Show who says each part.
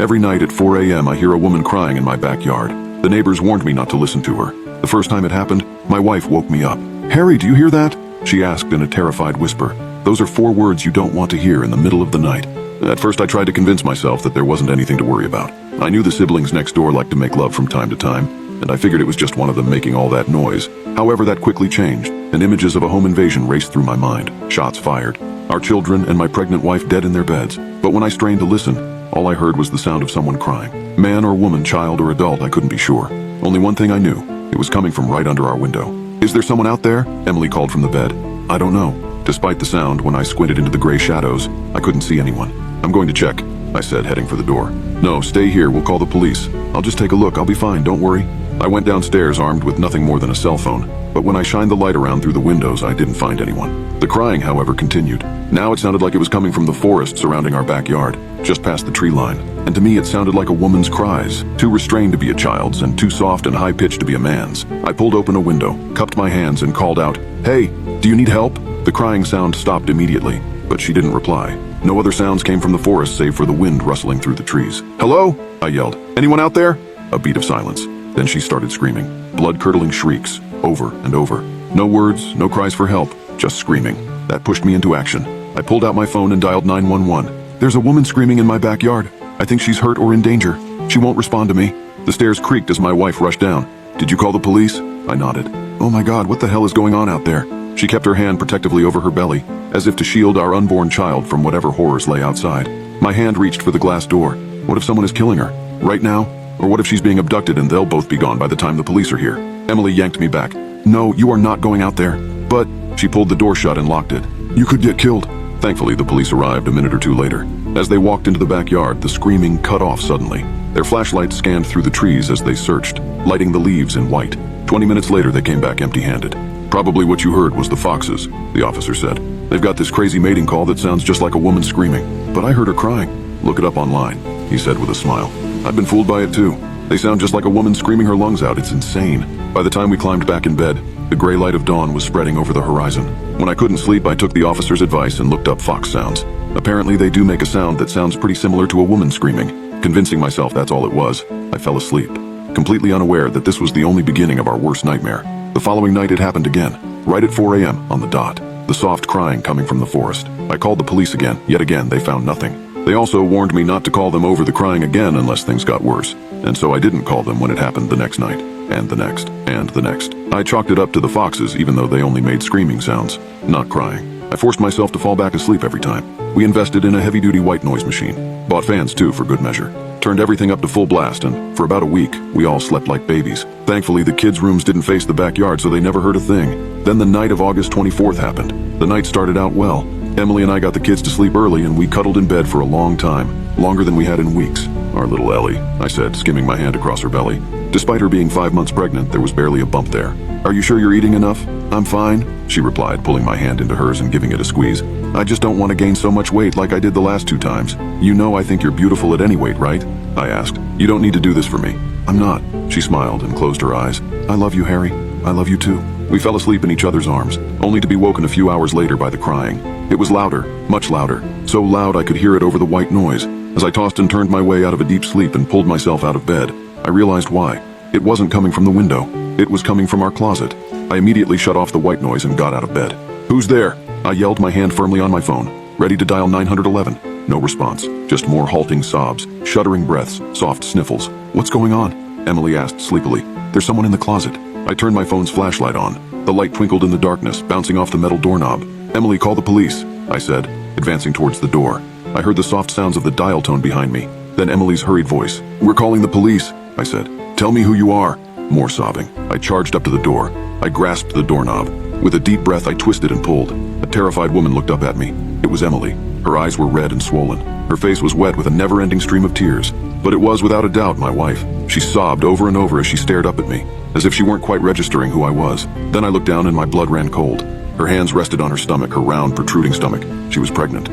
Speaker 1: Every night at 4 a.m. I hear a woman crying in my backyard. The neighbors warned me not to listen to her. The first time it happened, my wife woke me up. "Harry, do you hear that?" she asked in a terrified whisper. "Those are 4 words you don't want to hear in the middle of the night." At first I tried to convince myself that there wasn't anything to worry about. I knew the siblings next door liked to make love from time to time, and I figured it was just one of them making all that noise. However, that quickly changed, and images of a home invasion raced through my mind. Shots fired, our children and my pregnant wife dead in their beds. But when I strained to listen, all I heard was the sound of someone crying. Man or woman, child or adult, I couldn't be sure. Only one thing I knew. It was coming from right under our window. "Is there someone out there?" Emily called from the bed. "I don't know." Despite the sound, when I squinted into the gray shadows, I couldn't see anyone. "I'm going to check," I said, heading for the door. "No, stay here, we'll call the police. I'll just take a look, I'll be fine, don't worry." I went downstairs armed with nothing more than a cell phone, but when I shined the light around through the windows, I didn't find anyone. The crying, however, continued. Now it sounded like it was coming from the forest surrounding our backyard, just past the tree line. And to me it sounded like a woman's cries, too restrained to be a child's and too soft and high-pitched to be a man's. I pulled open a window, cupped my hands and called out, "Hey, do you need help?" The crying sound stopped immediately, but she didn't reply. No other sounds came from the forest save for the wind rustling through the trees. "Hello?" I yelled. "Anyone out there?" A beat of silence. Then she started screaming, blood-curdling shrieks, over and over. No words, no cries for help, just screaming. That pushed me into action. I pulled out my phone and dialed 911. "There's a woman screaming in my backyard. I think she's hurt or in danger. She won't respond to me." The stairs creaked as my wife rushed down. "Did you call the police?" I nodded. "Oh my God, what the hell is going on out there?" She kept her hand protectively over her belly, as if to shield our unborn child from whatever horrors lay outside. My hand reached for the glass door. What if someone is killing her? Right now? Or what if she's being abducted and they'll both be gone by the time the police are here? Emily yanked me back. "No, you are not going out there." "But..." She pulled the door shut and locked it. "You could get killed." Thankfully, the police arrived a minute or two later. As they walked into the backyard, the screaming cut off suddenly. Their flashlights scanned through the trees as they searched, lighting the leaves in white. 20 minutes later, they came back empty-handed. "Probably what you heard was the foxes," the officer said. "They've got this crazy mating call that sounds just like a woman screaming. But I heard her crying." "Look it up online," he said with a smile. "I've been fooled by it too. They sound just like a woman screaming her lungs out. It's insane." By the time we climbed back in bed, the gray light of dawn was spreading over the horizon. When I couldn't sleep, I took the officer's advice and looked up fox sounds. Apparently they do make a sound that sounds pretty similar to a woman screaming. Convincing myself that's all it was, I fell asleep, completely unaware that this was the only beginning of our worst nightmare. The following night it happened again, right at 4 a.m. on the dot. The soft crying coming from the forest. I called the police again. Yet again, they found nothing. They also warned me not to call them over the crying again unless things got worse. And so I didn't call them when it happened the next night. And the next. And the next. I chalked it up to the foxes even though they only made screaming sounds, not crying. I forced myself to fall back asleep every time. We invested in a heavy-duty white noise machine. Bought fans too for good measure. Turned everything up to full blast, and for about a week, we all slept like babies. Thankfully, the kids' rooms didn't face the backyard, so they never heard a thing. Then the night of August 24th happened. The night started out well. Emily and I got the kids to sleep early, and we cuddled in bed for a long time. Longer than we had in weeks. "Our little Ellie," I said, skimming my hand across her belly. Despite her being 5 months pregnant, there was barely a bump there. "Are you sure you're eating enough?" "I'm fine," she replied, pulling my hand into hers and giving it a squeeze. "I just don't want to gain so much weight like I did the last 2 times. You know I think you're beautiful at any weight, right?" I asked. "You don't need to do this for me." "I'm not." She smiled and closed her eyes. "I love you, Harry. I love you too." We fell asleep in each other's arms, only to be woken a few hours later by the crying. It was louder, much louder, so loud I could hear it over the white noise. As I tossed and turned my way out of a deep sleep and pulled myself out of bed, I realized why. It wasn't coming from the window. It was coming from our closet. I immediately shut off the white noise and got out of bed. "Who's there?" I yelled, my hand firmly on my phone, ready to dial 911. No response, just more halting sobs, shuddering breaths, soft sniffles. "What's going on?" Emily asked sleepily. "There's someone in the closet." I turned my phone's flashlight on. The light twinkled in the darkness, bouncing off the metal doorknob. "Emily, call the police," I said, advancing towards the door. I heard the soft sounds of the dial tone behind me, then Emily's hurried voice. "We're calling the police," I said. "Tell me who you are." More sobbing. I charged up to the door. I grasped the doorknob. With a deep breath, I twisted and pulled. A terrified woman looked up at me. It was Emily. Her eyes were red and swollen. Her face was wet with a never-ending stream of tears. But it was without a doubt my wife. She sobbed over and over as she stared up at me, as if she weren't quite registering who I was. Then I looked down and my blood ran cold. Her hands rested on her stomach, her round, protruding stomach. She was pregnant.